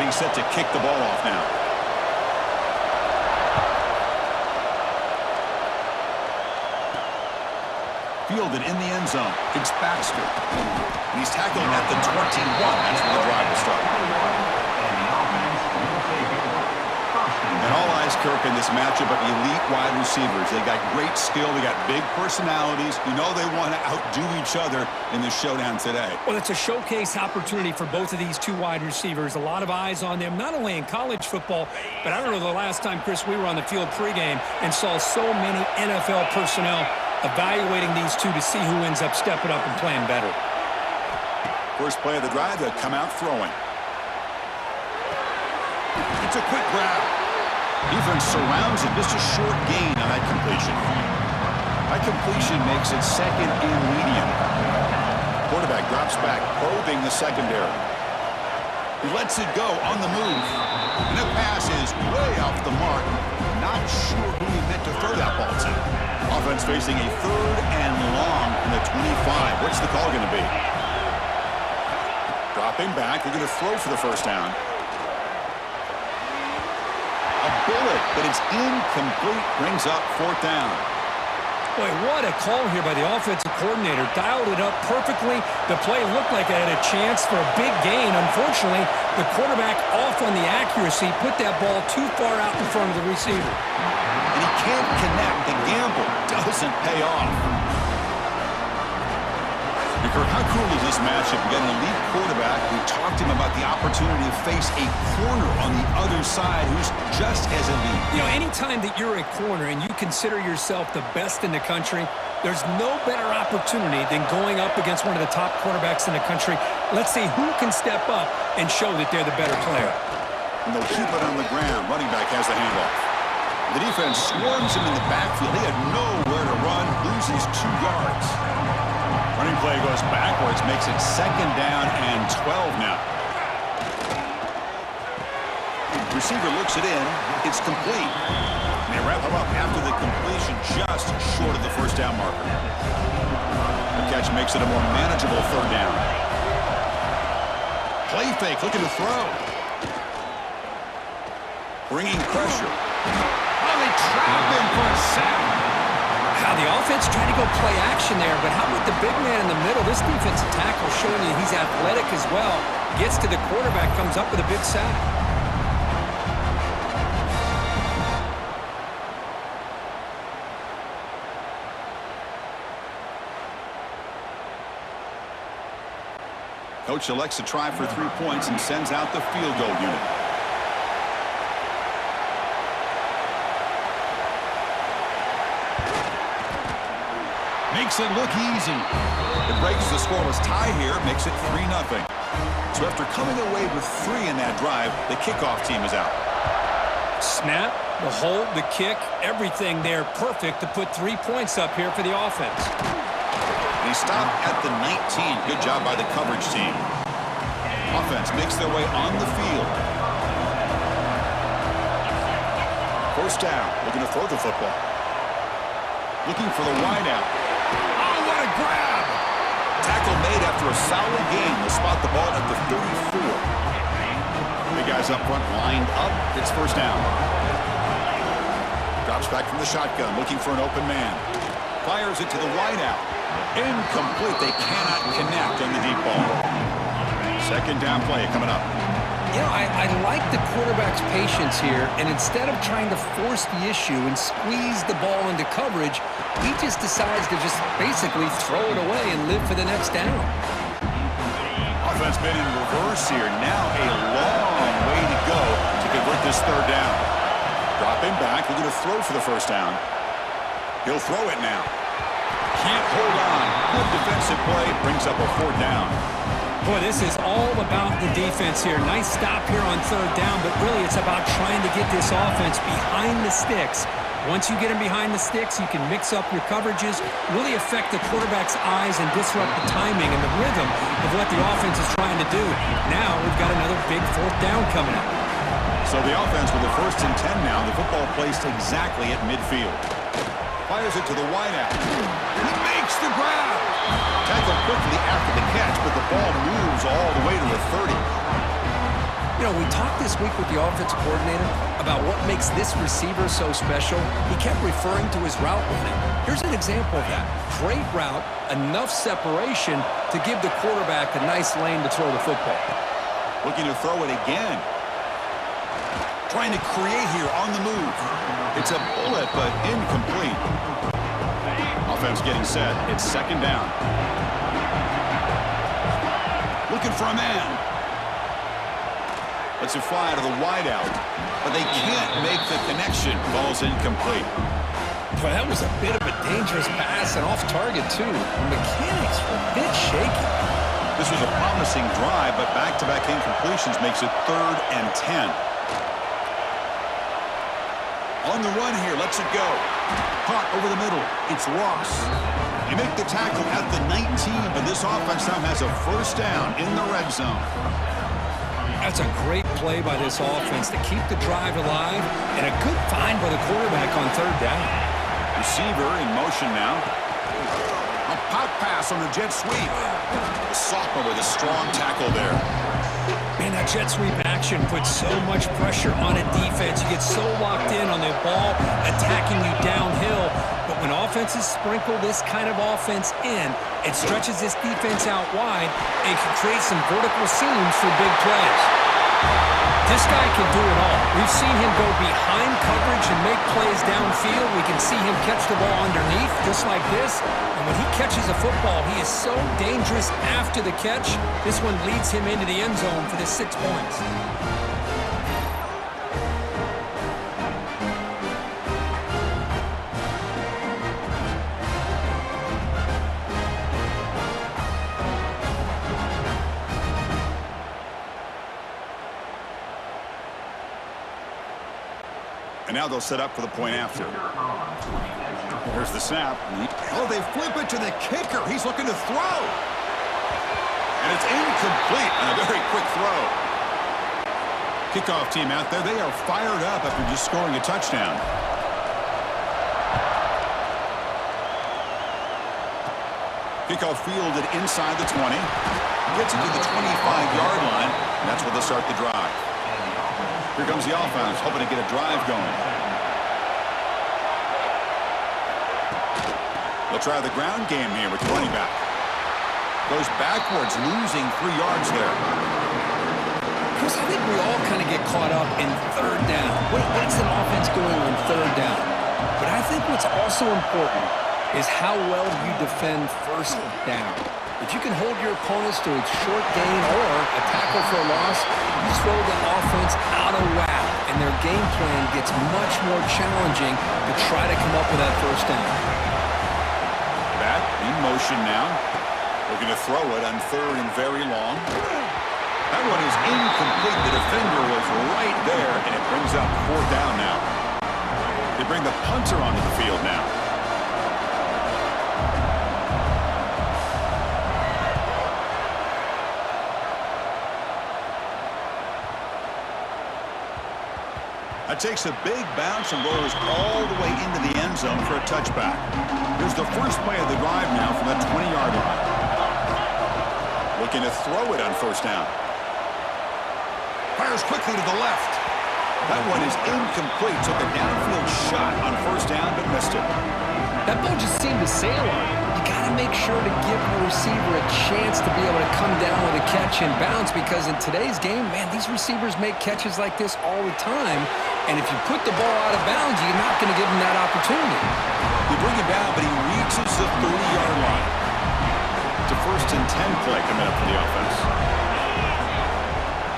getting set to kick the ball off now. Fielded in the end zone. It's Baxter. And he's tackled at the 21. That's where the drive will start. And all eyes, Kirk, in this matchup of elite wide receivers. They got great skill. They got big personalities. You know they want to outdo each other in this showdown today. Well, it's a showcase opportunity for both of these two wide receivers. A lot of eyes on them, not only in college football, but I don't know the last time, Chris, we were on the field pregame and saw so many NFL personnel evaluating these two to see who ends up stepping up and playing better. First play of the drive, they'll come out throwing. It's a quick grab. Defense surrounds it. Just a short gain on that completion. That completion makes it second and medium. Quarterback drops back, probing the secondary. He lets it go on the move. And the pass is way off the mark. Not sure who he meant to throw that ball to. Offense facing a third and long from the 25. What's the call going to be? Dropping back. They're going to throw for the first down. A bullet, but it's incomplete. Brings up fourth down. Boy, what a call here by the offensive coordinator. Dialed it up perfectly. The play looked like it had a chance for a big gain. Unfortunately, the quarterback off on the accuracy, put that ball too far out in front of the receiver. And he can't connect. The gamble doesn't pay off. Kirk, how cool is this matchup? We got an elite quarterback. We talked to him about the opportunity to face a corner on the other side who's just as elite. You know, anytime that you're a corner and you consider yourself the best in the country, there's no better opportunity than going up against one of the top quarterbacks in the country. Let's see who can step up and show that they're the better player. And they'll keep it on the ground. Running back has the handoff. The defense swarms him in the backfield. He had nowhere to run, loses 2 yards. Running play goes backwards, makes it second down and 12 now. Receiver looks it in. It's complete. And they wrap him up after the completion, just short of the first down marker. The catch makes it a more manageable third down. Play fake, looking to throw. Bringing pressure. Oh, they trap him for a sack. How the offense tried to go play action there, but how about the big man in the middle? This defensive tackle showing you he's athletic as well. Gets to the quarterback, comes up with a big sack. Coach elects to try for 3 points and sends out the field goal unit. Makes it look easy. It breaks the scoreless tie here, makes it 3-0. So after coming away with 3 in that drive, the kickoff team is out. Snap, the hold, the kick, everything there perfect to put 3 points up here for the offense. They stop at the 19. Good job by the coverage team. Offense makes their way on the field. First down, looking to throw the football. Looking for the wideout. Grab! Tackle made after a solid gain. They'll spot the ball at the 34. The guys up front lined up. It's first down. Drops back from the shotgun, looking for an open man. Fires it to the wideout. Incomplete. They cannot connect on the deep ball. Second down play coming up. You know, I like the quarterback's patience here, and instead of trying to force the issue and squeeze the ball into coverage, he just decides to just basically throw it away and live for the next down. Offense been in reverse here. Now a long way to go to convert this third down. Dropping back, looking to throw for the first down. He'll throw it now. Can't hold on. Good defensive play, brings up a fourth down. Boy, this is all about the defense here. Nice stop here on third down, but really it's about trying to get this offense behind the sticks. Once you get them behind the sticks, you can mix up your coverages, really affect the quarterback's eyes and disrupt the timing and the rhythm of what the offense is trying to do. Now we've got another big fourth down coming up. So the offense with the 1st and 10 now. The football placed exactly at midfield. Fires it to the wideout. He makes the grab. Tackled quickly after the catch, but the ball moves all the way to the 30. You know, we talked this week with the offensive coordinator about what makes this receiver so special. He kept referring to his route running. Here's an example of that. Great route, enough separation to give the quarterback a nice lane to throw the football. Looking to throw it again. Trying to create here on the move. It's a bullet, but incomplete. Offense getting set. It's second down. Looking for a man. Lets it fly out of the wideout. But they can't make the connection. Ball's incomplete. Boy, that was a bit of a dangerous pass and off target, too. The mechanics were a bit shaky. This was a promising drive, but back-to-back incompletions makes it 3rd and 10. On the run here, lets it go. Caught over the middle. It's Ross. They make the tackle at the 19, but this offense now has a first down in the red zone. That's a great play by this offense to keep the drive alive, and a good find by the quarterback on 3rd down. Receiver in motion now. A pop pass on the jet sweep. The sophomore with a strong tackle there. Man, that jet sweep action puts so much pressure on a defense. You get so locked in on the ball attacking you downhill. But when offenses sprinkle this kind of offense in, it stretches this defense out wide and can create some vertical seams for big plays. This guy can do it all. We've seen him go behind coverage and make plays downfield. We can see him catch the ball underneath, just like this. And when he catches a football, he is so dangerous after the catch. This one leads him into the end zone for the 6 points. And now they'll set up for the point after. Here's the snap. Oh, they flip it to the kicker. He's looking to throw. And it's incomplete on a very quick throw. Kickoff team out there. They are fired up after just scoring a touchdown. Kickoff fielded inside the 20. Gets it to the 25-yard line. And that's where they'll start the drive. Here comes the offense, hoping to get a drive going. They'll try the ground game here with the running back. Goes backwards, losing 3 yards there. Chris, I think we all kind of get caught up in 3rd down. What's an offense doing on 3rd down? But I think what's also important is how well you defend 1st down. If you can hold your opponents to a short gain or a tackle for a loss, you throw the offense out of whack, and their game plan gets much more challenging to try to come up with that 1st down. Back in motion now. Looking to throw it on 3rd and very long. That one is incomplete. The defender was right there, and it brings up 4th down now. They bring the punter onto the field now. That takes a big bounce and rolls all the way into the end zone for a touchback. Here's the first play of the drive now from that 20-yard line. Looking to throw it on 1st down. Fires quickly to the left. That one is incomplete. Took a downfield shot on 1st down, but missed it. That ball just seemed to sail on it. You got to make sure to give the receiver a chance to be able to come down with a catch and bounce, because in today's game, man, these receivers make catches like this all the time. And if you put the ball out of bounds, you're not going to give him that opportunity. They bring him down, but he reaches the 30-yard line. It's a 1st and 10 play coming up for the offense.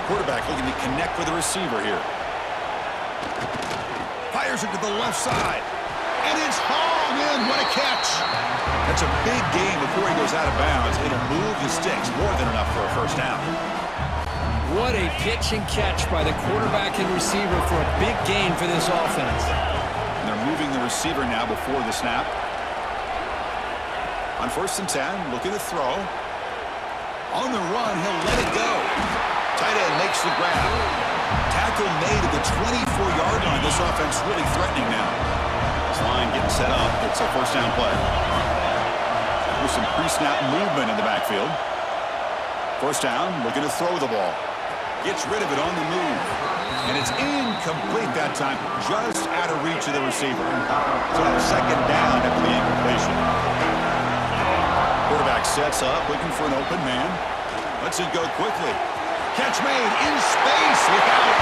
Quarterback looking to connect with the receiver here. Fires it to the left side. And it's hauled in. What a catch. That's a big gain before he goes out of bounds. It'll move the sticks. More than enough for a 1st down. What a pitch and catch by the quarterback and receiver for a big gain for this offense. And they're moving the receiver now before the snap. On 1st and 10, looking to throw. On the run, he'll let it go. Tight end makes the grab. Tackle made at the 24-yard line. This offense really threatening now. This line getting set up. It's a 1st down play. With some pre-snap movement in the backfield. 1st down, looking to throw the ball. Gets rid of it on the move. And it's incomplete that time, just out of reach of the receiver. So second down after the incompletion. Quarterback sets up, looking for an open man. Lets it go quickly. Catch made in space without.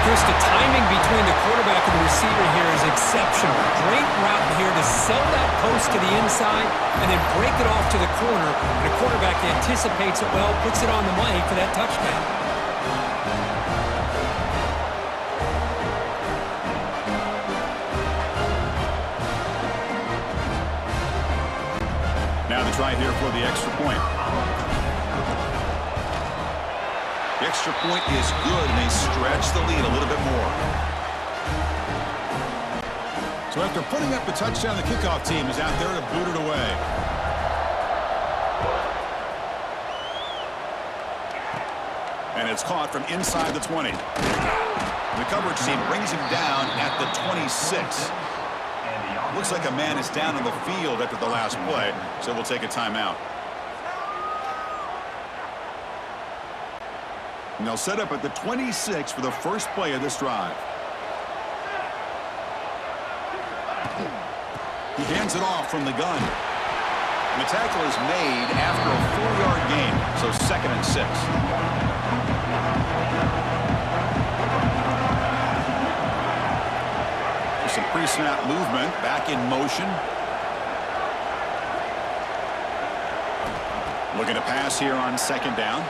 Chris, the timing between the quarterback and the receiver here is exceptional. Great route here to sell that post to the inside and then break it off to the corner. And the quarterback anticipates it well, puts it on the money for that touchdown. Now the try here for the extra point. The extra point is good, and they stretch the lead a little bit more. So after putting up the touchdown, the kickoff team is out there to boot it away. And it's caught from inside the 20. The coverage team brings him down at the 26. Looks like a man is down on the field after the last play, so we'll take a timeout. And they'll set up at the 26 for the first play of this drive. He hands it off from the gun. And the tackle is made after a 4-yard gain, so 2nd and 6. Some pre-snap movement, back in motion. Looking to pass here on 2nd down.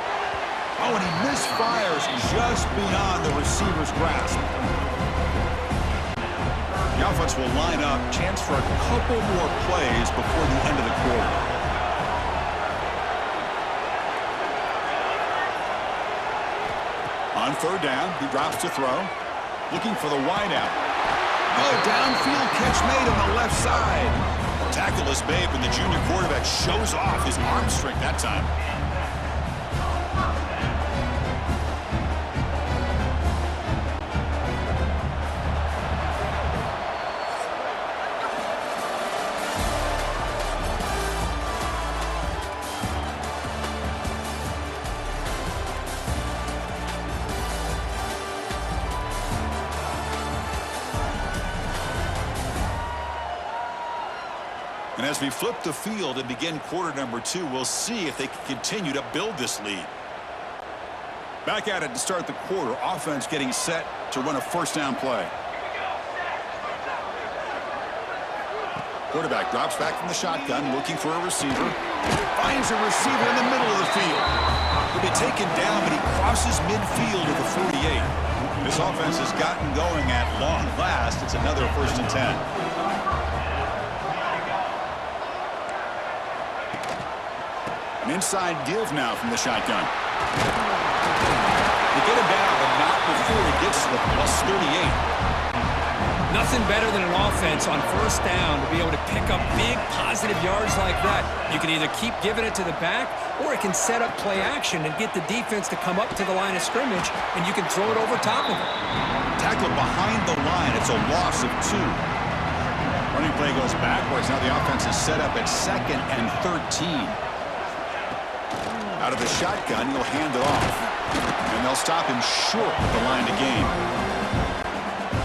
Oh, and he misfires just beyond the receiver's grasp. The offense will line up, chance for a couple more plays before the end of the quarter. On 3rd down, he drops to throw, looking for the wideout. Oh, downfield catch made on the left side. Tackle is made when the junior quarterback shows off his arm strength that time. And as we flip the field and begin quarter number 2, we'll see if they can continue to build this lead. Back at it to start the quarter. Offense getting set to run a 1st down play. Quarterback drops back from the shotgun, looking for a receiver. Finds a receiver in the middle of the field. He'll be taken down, but he crosses midfield at the 48. This offense has gotten going at long last. It's another 1st and 10. An inside give now from the shotgun. They get him down, but not before he gets to the +38. Nothing better than an offense on 1st down to be able to pick up big positive yards like that. You can either keep giving it to the back, or it can set up play action and get the defense to come up to the line of scrimmage, and you can throw it over top of it. Tackle behind the line. It's a loss of 2. Running play goes backwards. Now the offense is set up at 2nd and 13. Out of the shotgun, he'll hand it off. And they'll stop him short of the line to gain.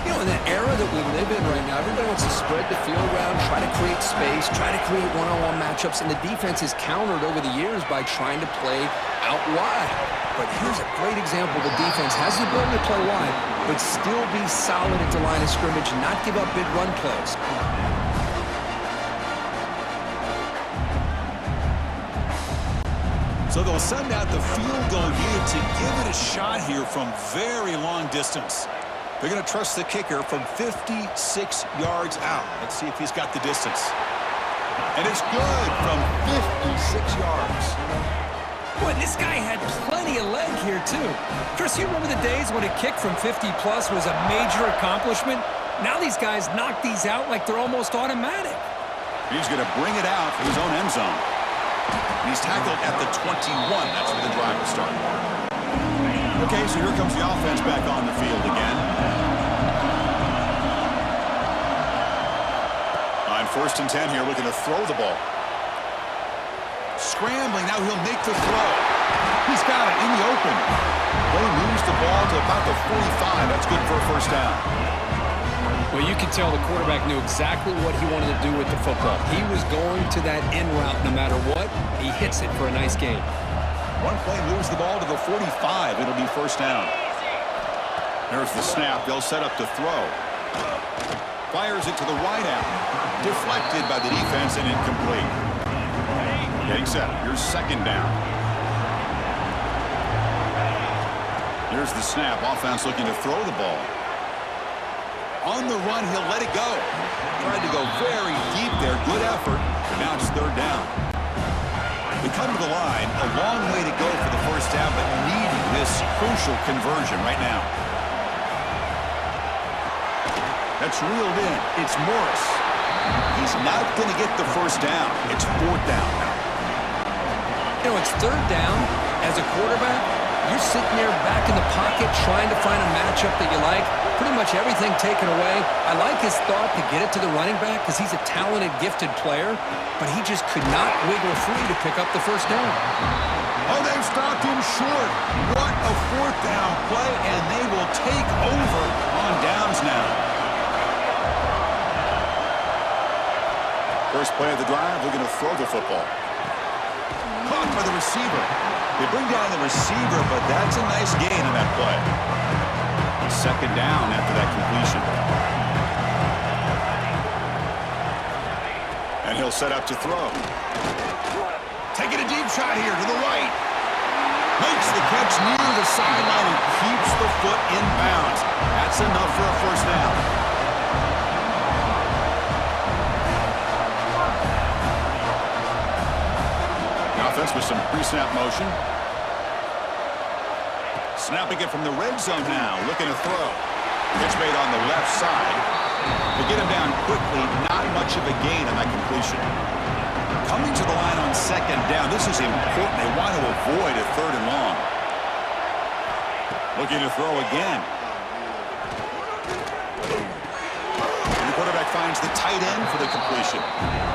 You know, in the era that we live in right now, everybody wants to spread the field around, try to create space, try to create one-on-one matchups, and the defense is countered over the years by trying to play out wide. But here's a great example. The defense has the ability to play wide, but still be solid at the line of scrimmage and not give up big run plays. So they'll send out the field goal unit to give it a shot here from very long distance. They're going to trust the kicker from 56 yards out. Let's see if he's got the distance. And it's good from 56 yards. Boy, this guy had plenty of leg here, too. Chris, you remember the days when a kick from 50-plus was a major accomplishment? Now these guys knock these out like they're almost automatic. He's going to bring it out from his own end zone. And he's tackled at the 21. That's where the drive will start. Okay, so here comes the offense back on the field again. On 1st and 10 here, looking to throw the ball. Scrambling, now he'll make the throw. He's got it in the open. They moves the ball to about the 45. That's good for a first down. Well, you can tell the quarterback knew exactly what he wanted to do with the football. He was going to that in route no matter what. He hits it for a nice gain. One play moves the ball to the 45. It'll be first down. There's the snap. They'll set up to throw. Fires it to the wide out. Deflected by the defense and incomplete. Getting set. Here's second down. Here's the snap. Offense looking to throw the ball. On the run, he'll let it go. Tried to go very deep there. Good effort. But now it's third down. We come to the line. A long way to go for the first down, but needing this crucial conversion right now. That's reeled in. It's Morris. He's not going to get the first down. It's fourth down now. You know, it's third down. As a quarterback, you're sitting there back in the pocket trying to find a matchup that you like. Pretty much everything taken away. I like his thought to get it to the running back because he's a talented, gifted player, but he just could not wiggle free to pick up the first down. Oh, they've stopped him short. What a fourth down play, and they will take over on downs now. First play of the drive, we're going to throw the football. Caught by the receiver. They bring down the receiver, but that's a nice gain in that play. Second down after that completion. And he'll set up to throw. Taking a deep shot here to the right. Makes the catch near the sideline and keeps the foot in bounds. That's enough for a first down. Offense with some pre-snap motion. Snapping it from the red zone now. Looking to throw. Pitch made on the left side. To get him down quickly, not much of a gain on that completion. Coming to the line on second down. This is important. They want to avoid a third and long. Looking to throw again. And the quarterback finds the tight end for the completion.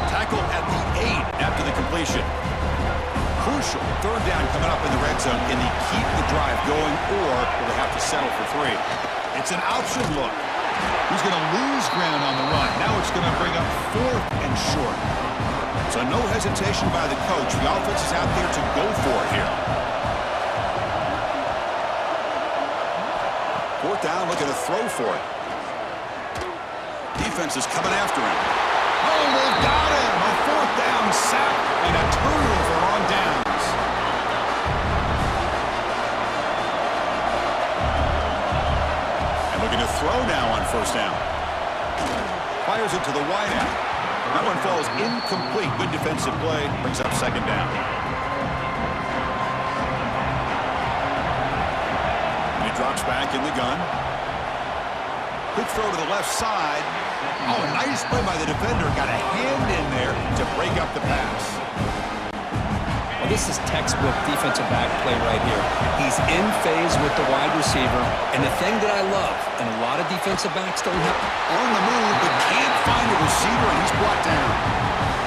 Tackle at the 8 after the completion. Crucial. Third down coming up in the red zone. Can they keep the drive going, or will they have to settle for 3? It's an option look. He's going to lose ground on the run. Now it's going to bring up fourth and short. So no hesitation by the coach. The offense is out there to go for it here. Fourth down, looking to throw for it. Defense is coming after him. Oh, they've got him. A fourth down sack and a turnover on downs. And looking to throw now on first down. Fires it to the wide out. That one falls incomplete. Good defensive play. Brings up second down. And he drops back in the gun. Quick throw to the left side. Oh, nice play by the defender. Got a hand in there to break up the pass. Well, this is textbook defensive back play right here. He's in phase with the wide receiver. And the thing that I love, and a lot of defensive backs don't have, On the move, but can't find a receiver, and he's brought down.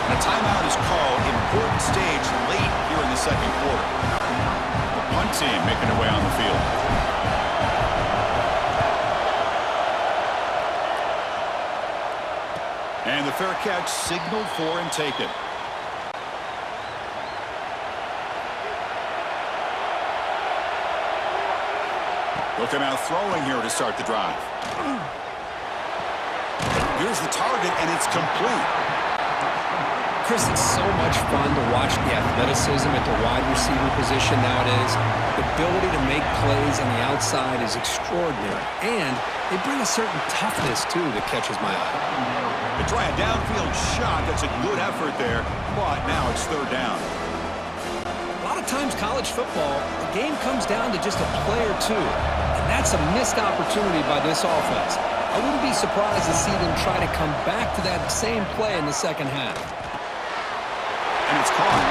And a timeout is called. Important stage late here in the second quarter. The punt team making their way on the field. And the fair catch signaled for and taken. Look at now throwing here to start the drive. Here's the target, and it's complete. Chris, it's so much fun to watch the athleticism at the wide receiver position nowadays. The ability to make plays on the outside is extraordinary. And they bring a certain toughness, too, that catches my eye. They try a downfield shot. That's a good effort there, but now it's third down. A lot of times college football, the game comes down to just a play or two. And that's a missed opportunity by this offense. I wouldn't be surprised to see them try to come back to that same play in the second half. And it's caught.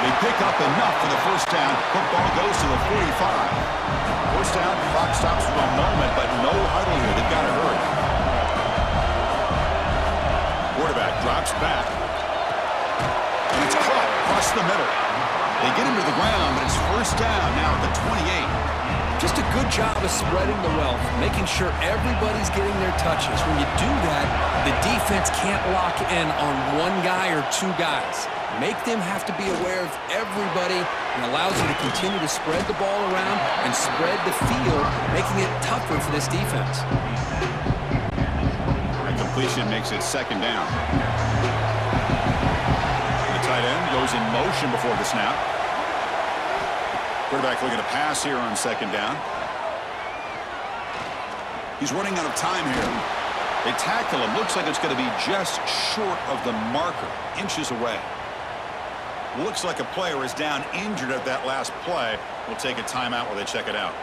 They pick up enough for the first down. Football goes to the 45. First down, clock stops for a moment, but no huddle here. They've got to hurry. Quarterback drops back. And it's caught across the middle. They get him to the ground, but it's first down now at the 28. Just a good job of spreading the wealth, making sure everybody's getting their touches. When you do that, the defense can't lock in on one guy or two guys. Make them have to be aware of everybody and allows you to continue to spread the ball around and spread the field, making it tougher for this defense. That completion makes it second down. The tight end goes in motion before the snap. Quarterback looking to pass here on second down. He's running out of time here. They tackle him. Looks like it's going to be just short of the marker, inches away. Looks like a player is down injured at that last play. We'll take a timeout while they check it out.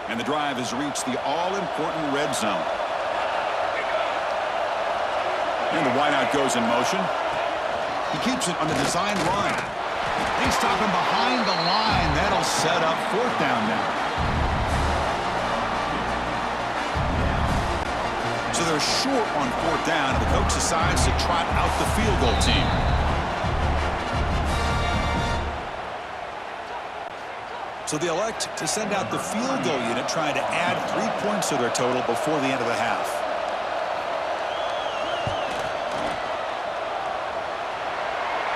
And the drive has reached the all-important red zone. And the wideout goes in motion. He keeps it on the design run. They stop him behind the line. That'll set up fourth down now. So they're short on fourth down, and the coach decides to trot out the field goal team. So they elect to send out the field goal unit, trying to add 3 points to their total before the end of the half.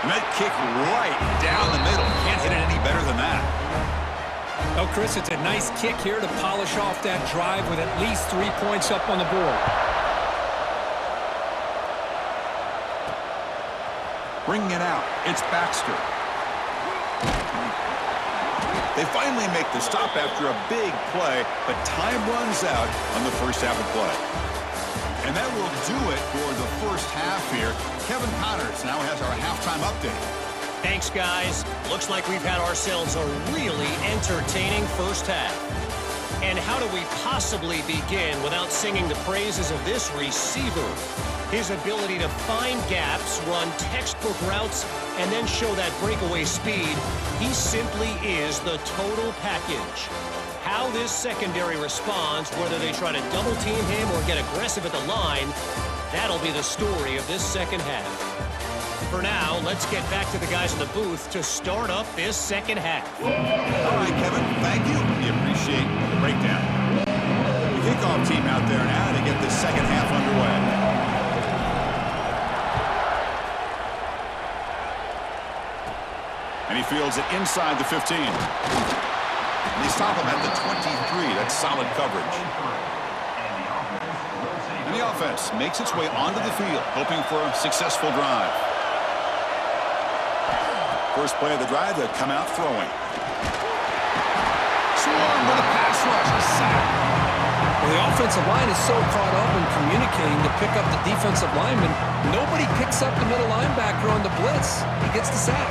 And that kick right down the middle. Can't hit it any better than that. Oh, Chris, it's a nice kick here to polish off that drive with at least 3 points up on the board. Bringing it out, it's Baxter. They finally make the stop after a big play, but time runs out on the first half of play. And that will do it for the first half here. Kevin Connors now has our halftime update. Thanks, guys. Looks like we've had ourselves a really entertaining first half. And how do we possibly begin without singing the praises of this receiver? His ability to find gaps, run textbook routes, and then show that breakaway speed. He simply is the total package. How this secondary responds, whether they try to double team him or get aggressive at the line, that'll be the story of this second half. For now, let's get back to the guys in the booth to start up this second half. All right, Kevin, thank you. We appreciate the breakdown. The kickoff team out there now to get this second half underway. And he fields it inside the 15. And they stop him at the 23. That's solid coverage. And the offense makes its way onto the field, hoping for a successful drive. First play of the drive, they come out throwing. Swarm with a pass rush, a sack. Well, the offensive line is so caught up in communicating to pick up the defensive lineman, nobody picks up the middle linebacker on the blitz. He gets the sack.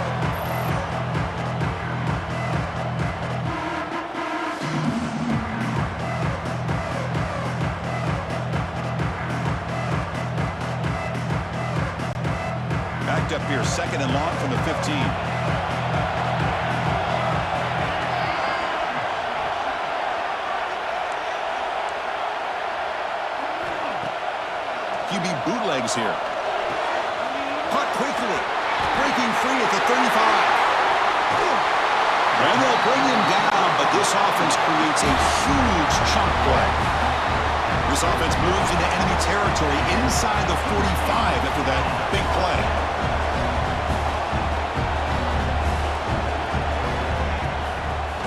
Backed up here, second and long from the 15. QB bootlegs here. Caught quickly. Breaking free at the 35. And they'll bring him down, but this offense creates a huge chunk play. This offense moves into enemy territory inside the 45 after that big play.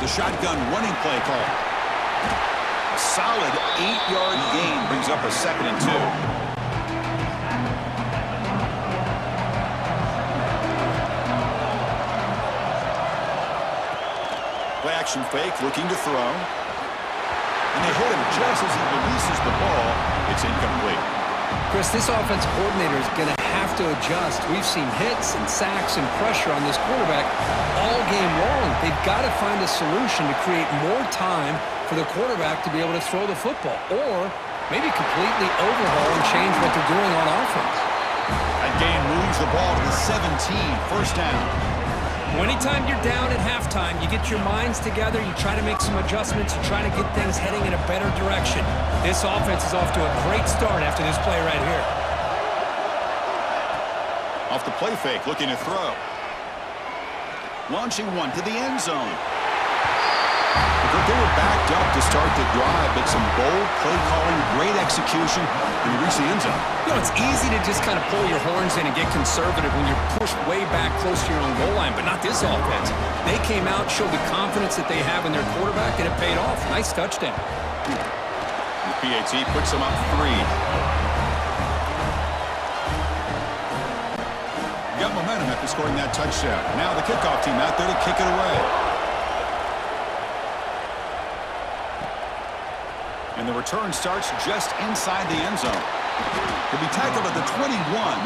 The shotgun running play call. A solid 8-yard gain brings up a 2nd and 2. Play action fake, looking to throw. And they hit him just as he releases the ball. It's incomplete. Chris, this offensive coordinator is going to have to adjust. We've seen hits and sacks and pressure on this quarterback all game long. They've got to find a solution to create more time for the quarterback to be able to throw the football, or maybe completely overhaul and change what they're doing on offense. That gain moves the ball to the 17, first down. Anytime you're down at halftime, you get your minds together, you try to make some adjustments, you try to get things heading in a better direction. This offense is off to a great start after this play right here. Off the play fake, looking to throw. launching one to the end zone. But they were backed up to start the drive, but some bold play calling, great execution, and they reached the end zone. You know, it's easy to just kind of pull your horns in and get conservative when you're pushed way back close to your own goal line, but not this offense. They came out, showed the confidence that they have in their quarterback, and it paid off. Nice touchdown. The PAT puts them up 3. Got momentum after scoring that touchdown. Now the kickoff team out there to kick it away. And the return starts just inside the end zone. He'll be tackled at the 21.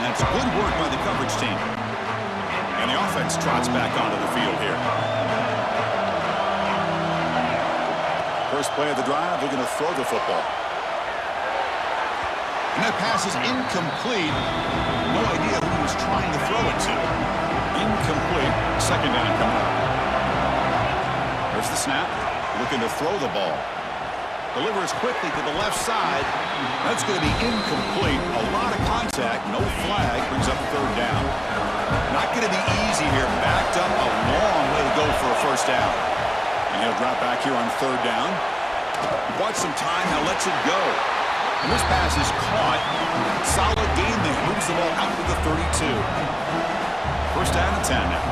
That's good work by the coverage team. And the offense trots back onto the field here. First play of the drive, they're going to throw the football. And that pass is incomplete. No idea who he was trying to throw it to. Incomplete. Second down coming up. There's the snap. Looking to throw the ball. Delivers quickly to the left side. That's going to be incomplete. A lot of contact. No flag. Brings up third down. Not going to be easy here. Backed up a long way to go for a first down. And he'll drop back here on third down. Bought some time. Now lets it go. And this pass is caught. Solid gain there. Moves the ball out to the 32. First down and 10 now.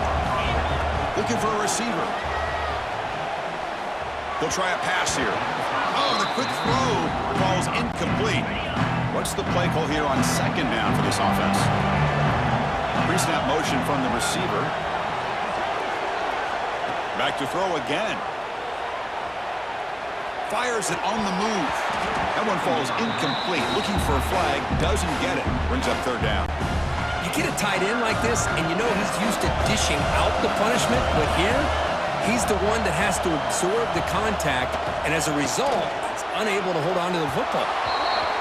Looking for a receiver. They'll try a pass here. Oh, the quick throw falls incomplete. What's the play call here on second down for this offense? Pre-snap motion from the receiver. Back to throw again. Fires it on the move. That one falls incomplete. Looking for a flag. Doesn't get it. Brings up third down. You get a tight end like this, and you know he's used to dishing out the punishment, but here, he's the one that has to absorb the contact, and as a result, he's unable to hold on to the football.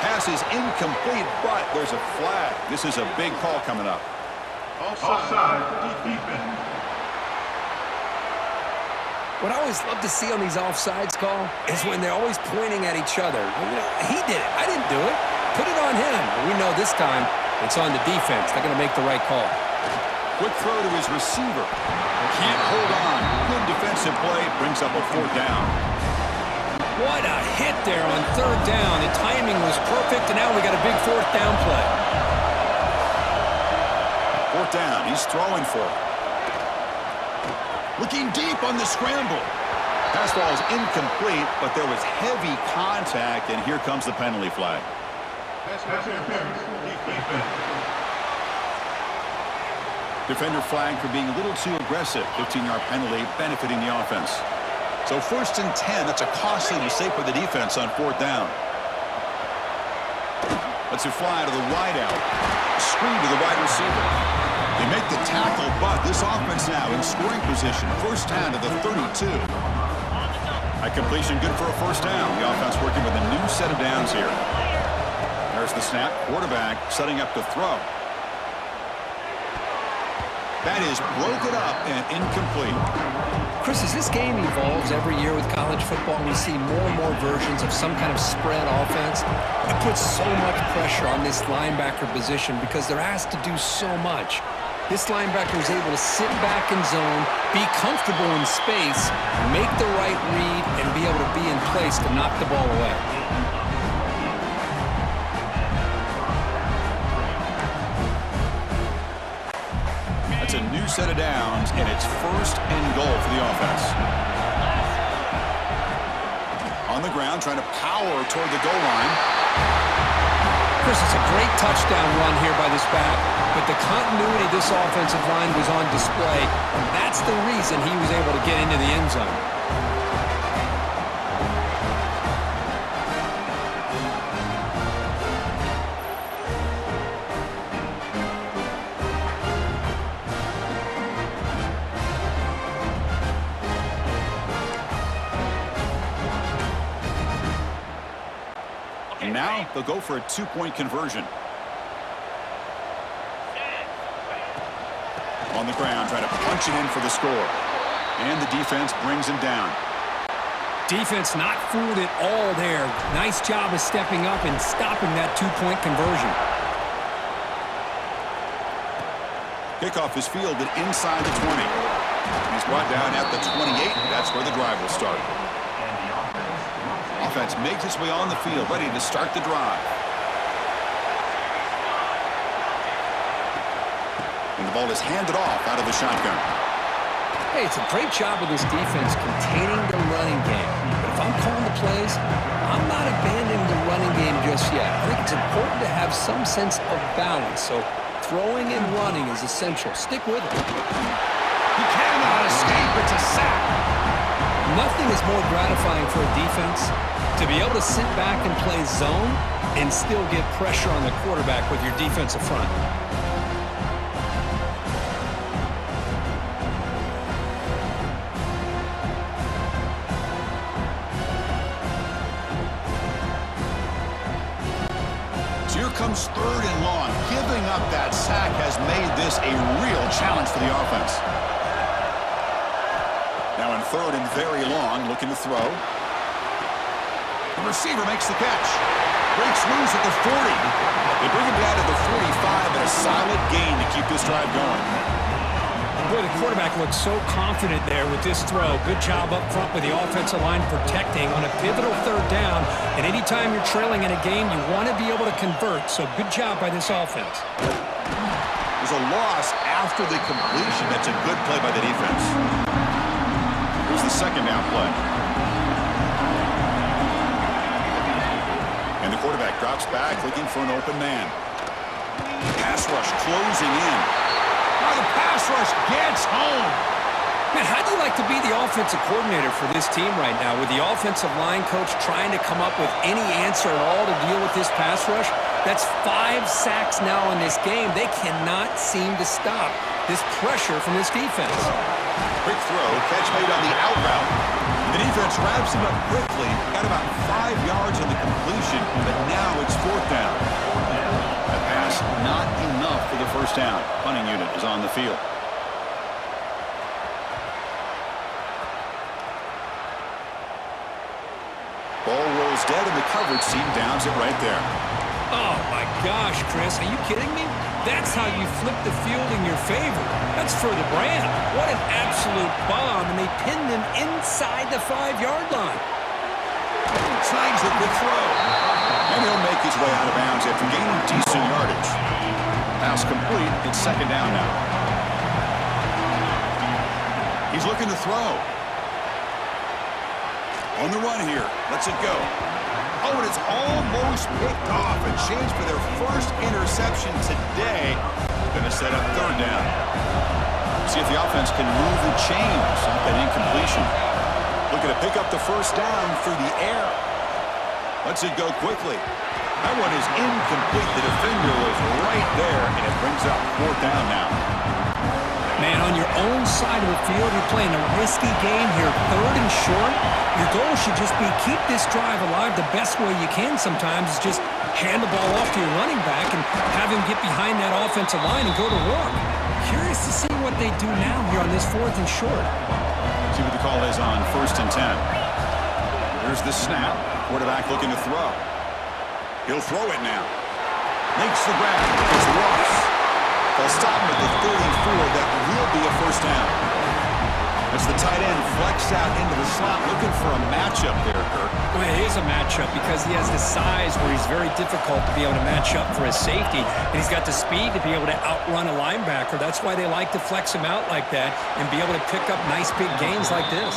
Pass is incomplete, but there's a flag. This is a big call coming up. Offside, defense. What I always love to see on these offsides call is when they're always pointing at each other. You know, he did it. I didn't do it. Put it on him. We know this time it's on the defense. They're going to make the right call. Quick throw to his receiver. Can't hold on. Good defensive play. Brings up a fourth down. What a hit there on third down. The timing was perfect, and now we got a big fourth down play. Fourth down. He's throwing for it. Looking deep on the scramble. Pass ball is incomplete, but there was heavy contact, and here comes the penalty flag. Defender flag for being a little too aggressive. 15-yard penalty benefiting the offense. So first and 10. That's a costly mistake for the defense on fourth down. Lets it fly to the wideout. Screen to the wide receiver. They make the tackle, but this offense now in scoring position. First down to the 32. That completion good for a first down. The offense working with a new set of downs here. There's the snap. Quarterback setting up to throw. That is broken up and incomplete. Chris, as this game evolves every year with college football, we see more and more versions of some kind of spread offense. It puts so much pressure on this linebacker position because they're asked to do so much. This linebacker is able to sit back in zone, be comfortable in space, make the right read, and be able to be in place to knock the ball away. That's a new set of downs, and it's first and goal for the offense. On the ground, trying to power toward the goal line. Chris, it's a great touchdown run here by this back, but the continuity of this offensive line was on display, and that's the reason he was able to get into the end zone. And now they'll go for a two-point conversion. On the ground, trying to punch it in for the score. And the defense brings him down. Defense not fooled at all there. Nice job of stepping up and stopping that two-point conversion. Kickoff is fielded inside the 20. He's brought down at the 28. That's where the drive will start. Offense makes its way on the field, ready to start the drive. And the ball is handed off out of the shotgun. Hey, it's a great job of this defense containing the running game. But if I'm calling the plays, I'm not abandoning the running game just yet. I think it's important to have some sense of balance. So throwing and running is essential. Stick with it. He cannot escape. It's a sack. Nothing is more gratifying for a defense to be able to sit back and play zone and still get pressure on the quarterback with your defensive front. Here comes 3rd and long. Giving up that sack has made this a real challenge for the offense. Now in 3rd and very long, looking to throw. The receiver makes the catch. Breaks loose at the 40. They bring him down to the 45, and a solid gain to keep this drive going. Boy, the quarterback looks so confident there with this throw. Good job up front with the offensive line protecting on a pivotal 3rd down. And anytime you're trailing in a game, you want to be able to convert. So good job by this offense. There's a loss after the completion. That's a good play by the defense. Here's the 2nd down play. And the quarterback drops back, looking for an open man. Pass rush closing in. The pass rush gets home. Man, how do you like to be the offensive coordinator for this team right now with the offensive line coach trying to come up with any answer at all to deal with this pass rush? That's 5 sacks now in this game. They cannot seem to stop this pressure from this defense. Quick throw, catch made on the out route. The defense wraps him up quickly. Got about 5 yards on the completion, but now it's 4th down. That pass not enough for the 1st down. Punting unit is on the field. Ball rolls dead and the coverage team downs it right there. Oh my gosh, Chris, are you kidding me? That's how you flip the field in your favor. That's for the brand. What an absolute bomb, and they pinned him inside the 5-yard line. Snags the quick throw. And he'll make his way out of bounds after gaining decent yardage. Pass complete. It's 2nd down now. He's looking to throw. On the run here. Lets it go. Oh, and it's almost picked off. A chance for their first interception today. Going to set up 3rd down. See if the offense can move the chains off that incompletion. Looking to pick up the 1st down through the air. Lets it go quickly. That one is incomplete. The defender was right there, and it brings up 4th down now. Man, on your own side of the field, you're playing a risky game here. 3rd and short. Your goal should just be keep this drive alive the best way you can sometimes is just hand the ball off to your running back and have him get behind that offensive line and go to work. Curious to see what they do now here on this 4th and short. See what the call is on 1st and 10. Here's the snap. Quarterback looking to throw. He'll throw it now. Makes the grab. It's Ross. They'll stop him at the 34. That will be a 1st down. As the tight end flexed out into the slot, looking for a matchup there, Kirk. Well, it is a matchup because he has the size where he's very difficult to be able to match up for his safety, and he's got the speed to be able to outrun a linebacker. That's why they like to flex him out like that and be able to pick up nice big gains like this.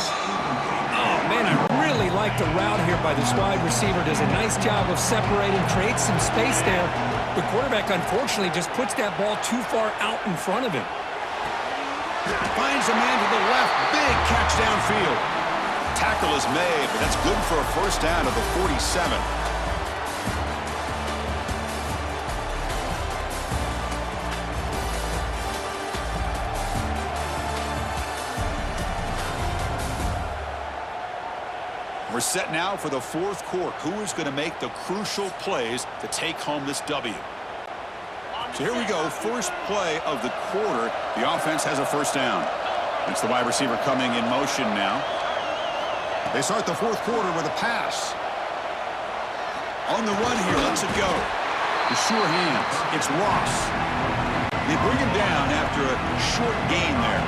Oh, man, I really like the route here by this wide receiver. Does a nice job of separating, creates some space there. The quarterback, unfortunately, just puts that ball too far out in front of him. Finds a man to the left. Big catch downfield. Tackle is made, but that's good for a 1st down of the 47. We're set now for the 4th quarter. Who is going to make the crucial plays to take home this W? So here we go, first play of the quarter. The offense has a 1st down. It's the wide receiver coming in motion now. They start the 4th quarter with a pass. On the run here, lets it go. The sure hands, it's Ross. They bring him down after a short gain there.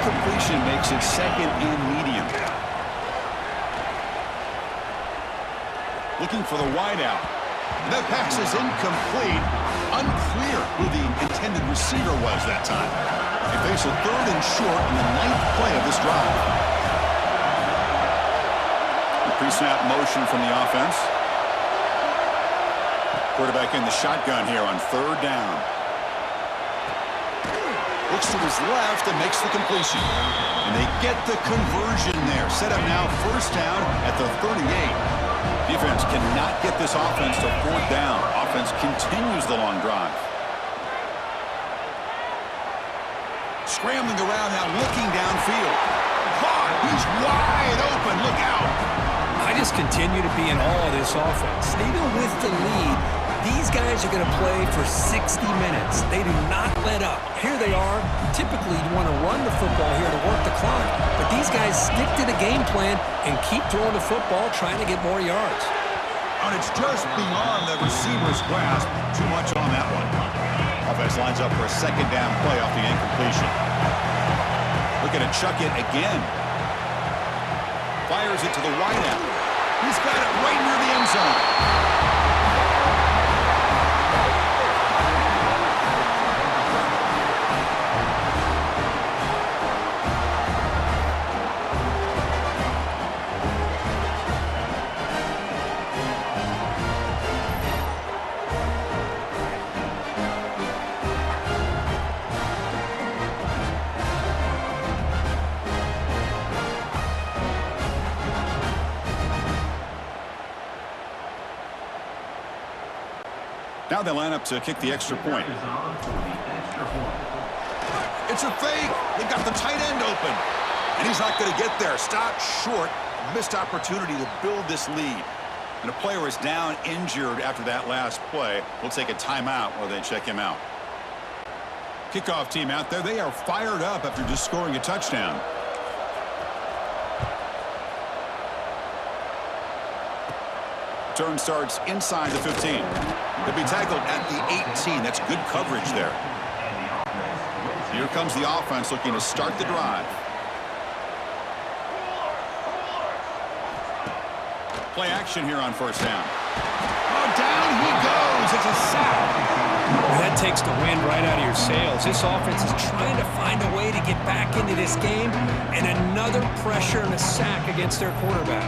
Incompletion makes it second and medium. Looking for the wideout. That pass is incomplete. Unclear who the intended receiver was that time. They face a third and short in the 9th play of this drive. The pre-snap motion from the offense. Quarterback in the shotgun here on 3rd down. Looks to his left and makes the completion. And they get the conversion there. Set up now 1st down at the 38. Defense cannot get this offense to 4th down. Offense continues the long drive. Scrambling around now, looking downfield. Caught! He's wide open. Look out! I just continue to be in awe of this offense. Even with the lead, these guys are going to play for 60 minutes. They do not let up. Here they are. Typically, you want to run the football here to work the clock. But these guys stick to the game plan and keep throwing the football, trying to get more yards. And it's just beyond the receiver's grasp. Too much on that one. Offense lines up for a 2nd down play off the incompletion. Looking to chuck it again. Fires it to the wideout. He's got it right near the end zone. Now they line up to kick the extra point. It's a fake. They got the tight end open. And he's not going to get there. Stopped short. Missed opportunity to build this lead. And a player is down injured after that last play. We'll take a timeout while they check him out. Kickoff team out there. They are fired up after just scoring a touchdown. Turn starts inside the 15. They'll be tackled at the 18. That's good coverage there. Here comes the offense looking to start the drive. Play action here on 1st down. Oh, down he goes. It's a sack. Well, that takes the wind right out of your sails. This offense is trying to find a way to get back into this game, and another pressure and a sack against their quarterback.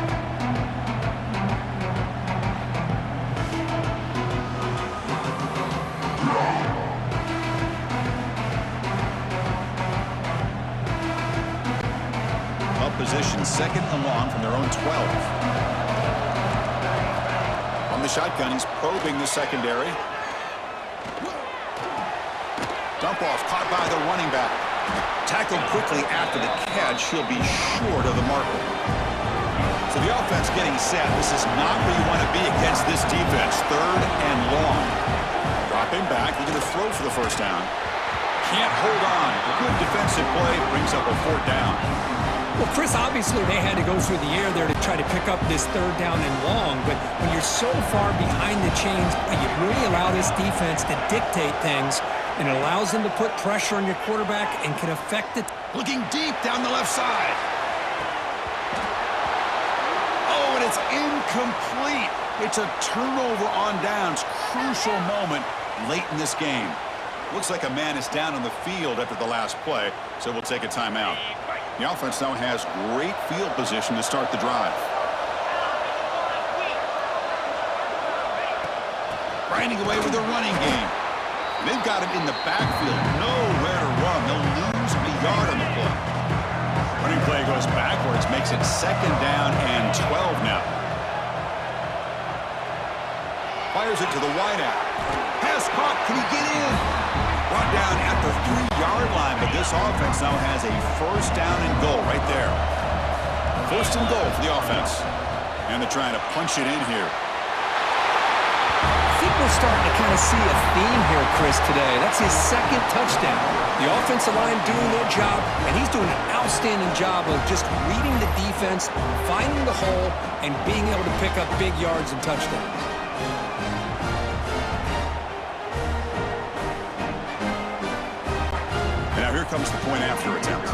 Position 2nd and long from their own 12. On the shotgun, he's probing the secondary. Dump off caught by the running back. Tackled quickly after the catch. He'll be short of the marker. So the offense getting set. This is not where you want to be against this defense. 3rd and long. Dropping back, looking to throw for the 1st down. Can't hold on. Good defensive play brings up a 4th down. Well, Chris, obviously they had to go through the air there to try to pick up this 3rd down and long, but when you're so far behind the chains, you really allow this defense to dictate things, and it allows them to put pressure on your quarterback and can affect it. Looking deep down the left side. Oh, and it's incomplete. It's a turnover on downs. Crucial moment late in this game. Looks like a man is down on the field after the last play, so we'll take a timeout. The offense now has great field position to start the drive. Grinding away with a running game. They've got him in the backfield. Nowhere to run. They'll lose a yard on the play. Running play goes backwards, makes it 2nd down and 12 now. Fires it to the wideout. Pass caught. Can he get in? Brought down at the 3-yard line, but this offense now has a 1st down and goal right there. 1st and goal for the offense. And they're trying to punch it in here. I think we're starting to kind of see a theme here, Chris, today. That's his 2nd touchdown. The offensive line doing their job, and he's doing an outstanding job of just reading the defense, finding the hole, and being able to pick up big yards and touchdowns. Now here comes the point after attempt.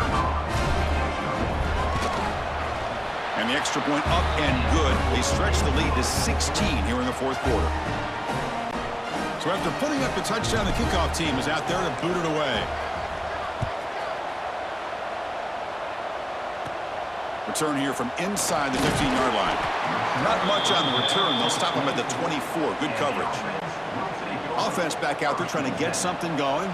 the extra point up and good. They stretch the lead to 16 here in the fourth quarter. So after putting up the touchdown, the kickoff team is out there to boot it away. Return here from inside the 15-yard line. Not much on the return. They'll stop him at the 24. Good coverage. Offense back out there trying to get something going.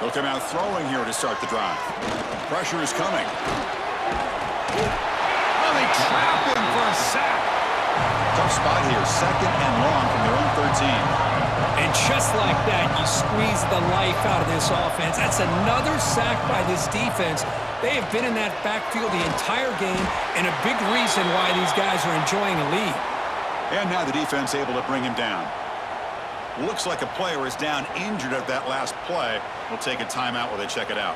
They'll come out throwing here to start the drive. Pressure is coming. Oh, they trap him for a sack. Tough spot here. Second and long from their own 13. And just like that, you squeeze the life out of this offense. That's another sack by this defense. They have been in that backfield the entire game, and a big reason why these guys are enjoying a lead. And now the defense able to bring him down. Looks like a player is down injured at that last play. We'll take a timeout while they check it out.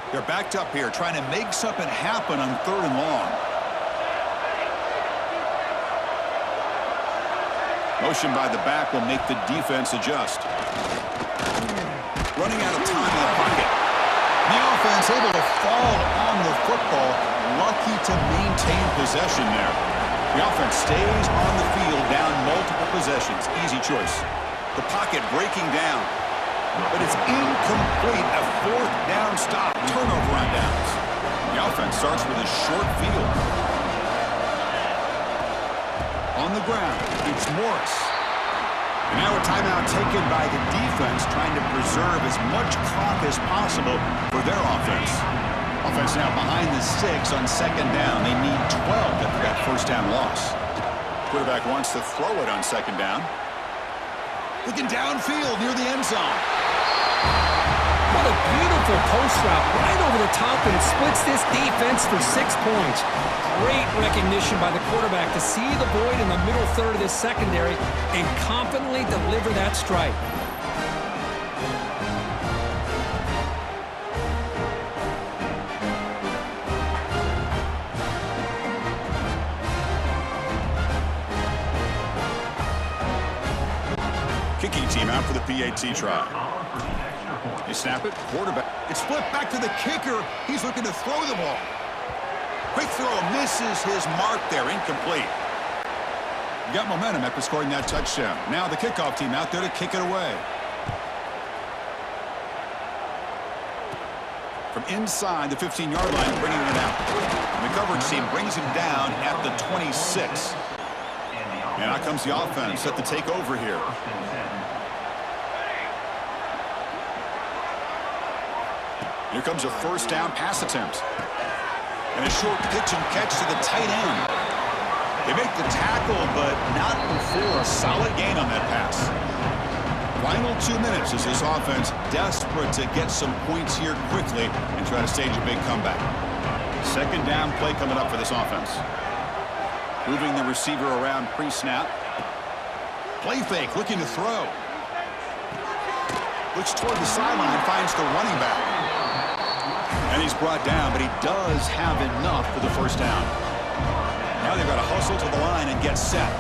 They're backed up here trying to make something happen on 3rd and long. Motion by the back will make the defense adjust. Running out of time in the pocket. The offense able to fall on the football. Lucky to maintain possession there. The offense stays on the field down multiple possessions. Easy choice. The pocket breaking down. But it's incomplete. A 4th down stop. Turnover on downs. The offense starts with a short field. On the ground, it's Morris. And now a timeout taken by the defense, trying to preserve as much clock as possible for their offense. Offense now behind the 6 on 2nd down. They need 12 after that 1st down loss. Quarterback wants to throw it on 2nd down. Looking downfield near the end zone. What a beautiful post route right over the top, and it splits this defense for 6 points. Great recognition by the quarterback to see the void in the middle third of this secondary and confidently deliver that strike. Kicking team out for the PAT try. They snap it, quarterback. It's flipped back to the kicker. He's looking to throw the ball. Quick throw, misses his mark there, incomplete. Got momentum after scoring that touchdown. Now the kickoff team out there to kick it away. From inside the 15-yard line, bringing it out. And the coverage team brings him down at the 26. And out comes the offense set to take over here. Here comes a 1st down pass attempt. And a short pitch and catch to the tight end. They make the tackle, but not before a solid gain on that pass. Final 2 minutes as this offense desperate to get some points here quickly and try to stage a big comeback. 2nd down play coming up for this offense. Moving the receiver around pre-snap. Play fake, looking to throw. Looks toward the sideline, finds the running back. And he's brought down, but he does have enough for the 1st down. Now they've got to hustle to the line and get set.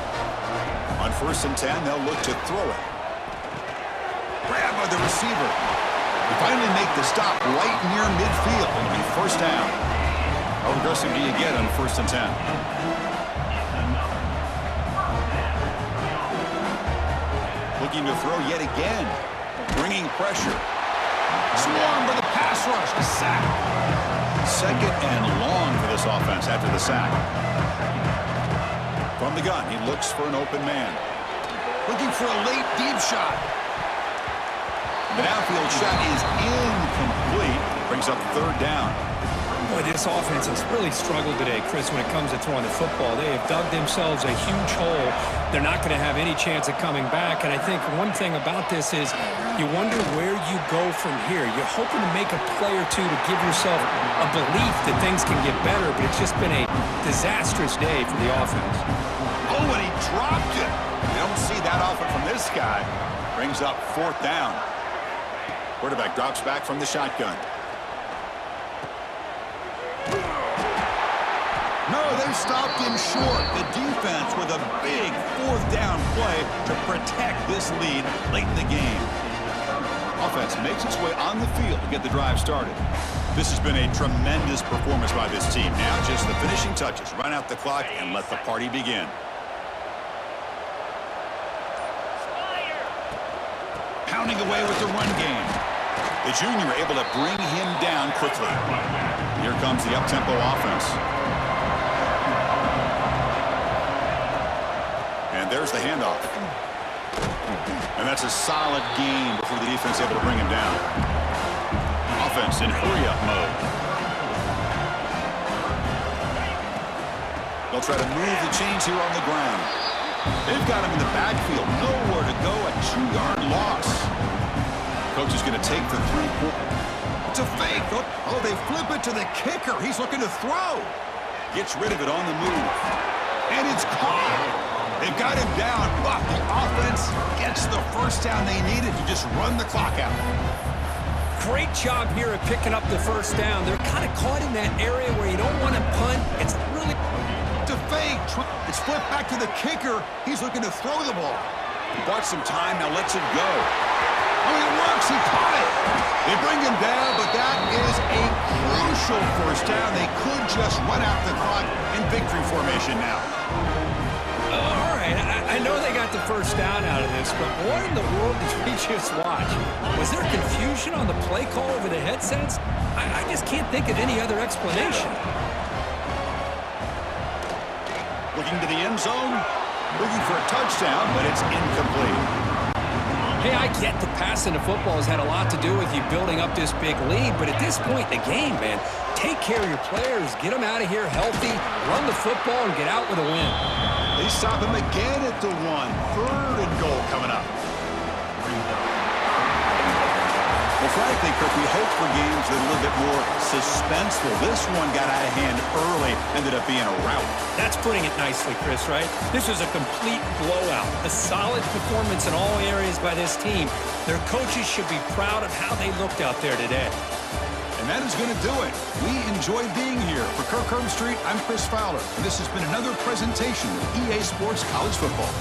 On 1st and 10, they'll look to throw it. Grab by the receiver. They finally make the stop right near midfield. It'll be 1st down. How aggressive do you get on 1st and 10? Looking to throw yet again. Bringing pressure. Swarmed by the pass rush. A sack. 2nd and long for this offense after the sack. From the gun, he looks for an open man. Looking for a late deep shot. The downfield shot is incomplete. Brings up 3rd down. Boy, this offense has really struggled today, Chris, when it comes to throwing the football. They have dug themselves a huge hole. They're not going to have any chance of coming back. And I think one thing about this is you wonder where you go from here. You're hoping to make a play or two to give yourself a belief that things can get better, but it's just been a disastrous day for the offense. Oh, and he dropped it. You don't see that often from this guy. Brings up 4th down. Quarterback drops back from the shotgun. No, they stopped him short. The defense with a big 4th down play to protect this lead late in the game. Offense makes its way on the field to get the drive started. This has been a tremendous performance by this team. Now just the finishing touches. Run out the clock and let the party begin. Pounding away with the run game. The junior able to bring him down quickly. Here comes the up-tempo offense. And there's the handoff. And that's a solid gain before the defense able to bring him down. Offense in hurry-up mode. They'll try to move the chains here on the ground. They've got him in the backfield. Nowhere to go. A 2-yard loss. Coach is going to take the 3-point. It's a fake. Oh, they flip it to the kicker. He's looking to throw. Gets rid of it on the move. And it's caught. They've got him down, but the offense gets the first down they needed to just run the clock out. Great job here at picking up the first down. They're kind of caught in that area where you don't want to punt. It's really to fake. It's flipped back to the kicker. He's looking to throw the ball. He bought some time, now lets it go. Oh, it works. He caught it. They bring him down, but that is a crucial first down. They could just run out the clock in victory formation now. all right. I know they got the first down out of this, but what in the world did we just watch? Was there confusion on the play call over the headsets? I just can't think of any other explanation. Looking to the end zone. Looking for a touchdown, but it's incomplete. Hey, I get the passing of football has had a lot to do with you building up this big lead, but at this point in the game, man, take care of your players, get them out of here healthy, run the football, and get out with a win. They stop him again at the 1. 3rd and goal coming up. Well, frankly, Kirk, we hope for games that are a little bit more suspenseful. This one got out of hand early, ended up being a rout. That's putting it nicely, Chris, right? This was a complete blowout. A solid performance in all areas by this team. Their coaches should be proud of how they looked out there today. And that is going to do it. We enjoy being here. For Kirk Herbstreit, I'm Chris Fowler. And this has been another presentation of EA Sports College Football.